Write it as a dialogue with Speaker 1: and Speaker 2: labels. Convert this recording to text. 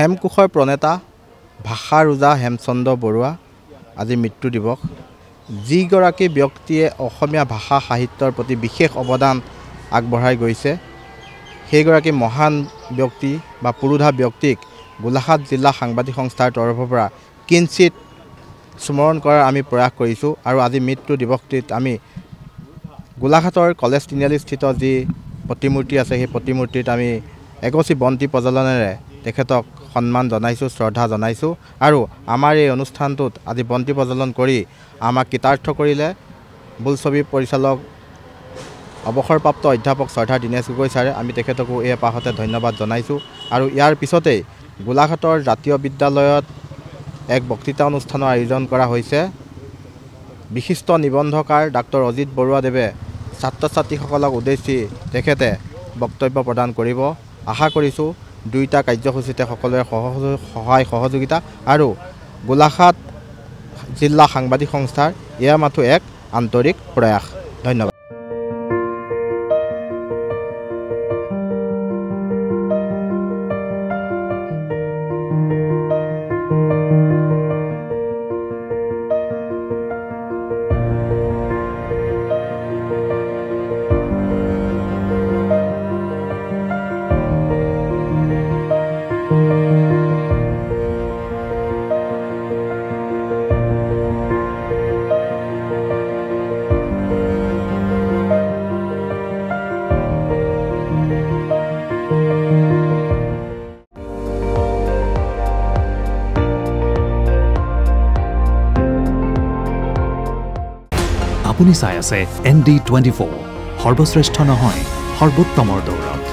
Speaker 1: হেমকোষৰ প্ৰণেতা ভাষা ৰোজা হেমচন্দ্ৰ বৰুৱা আজি মৃত্যু দিৱস। যিগৰাকী ব্যক্তিয়ে অসমীয়া ভাষা সাহিত্যৰ প্ৰতি বিশেষ অৱদান আগবঢ়াই গৈছে সেইগৰাকী মহান ব্যক্তি বা পুৰোধা ব্যক্তিক গোলাঘাট জিলা সাংবাদিক সংস্থাৰ তৰফৰ পৰা কিঞ্চিত স্মৰণ কৰাৰ আমি প্ৰয়াস কৰিছোঁ। আৰু আজি মৃত্যু দিৱসটিত আমি গোলাঘাটৰ কলেজ তিনিআলিস্থিত যি প্ৰতিমূৰ্তি আছে সেই প্ৰতিমূৰ্তিত আমি এগছি বন্তি প্ৰজ্বলনেৰে তেখেতক সন্মান জনাইছোঁ, শ্ৰদ্ধা জনাইছোঁ। আৰু আমাৰ এই অনুষ্ঠানটোত আজি বন্তি প্ৰজ্বলন কৰি আমাক কৃতাৰ্থ কৰিলে বোলছবি পৰিচালক অৱসৰপ্ৰাপ্ত অধ্যাপক শ্ৰদ্ধা দীনেশ গগৈ ছাৰে। আমি তেখেতকো এই এপাহতে ধন্যবাদ জনাইছোঁ। আৰু ইয়াৰ পিছতেই গোলাঘাটৰ জাতীয় বিদ্যালয়ত এক বক্তৃতা অনুষ্ঠানৰ আয়োজন কৰা হৈছে। বিশিষ্ট নিবন্ধকাৰ ডাক্তৰ অজিত বৰুৱাদেৱে ছাত্ৰ ছাত্ৰীসকলক উদ্দেশ্যি তেখেতে বক্তব্য প্ৰদান কৰিব। আশা কৰিছোঁ দুয়োটা কাৰ্যসূচীতে সকলোৰে সহায় সহযোগিতা আৰু গোলাঘাট জিলা সাংবাদিক সংস্থাৰ এয়া মাথো এক আন্তৰিক প্ৰয়াস। ধন্যবাদ।
Speaker 2: আপুনি চাই আছে ND24 সৰ্বশ্ৰেষ্ঠ নহয় সৰ্বোত্তমৰ দৌৰত।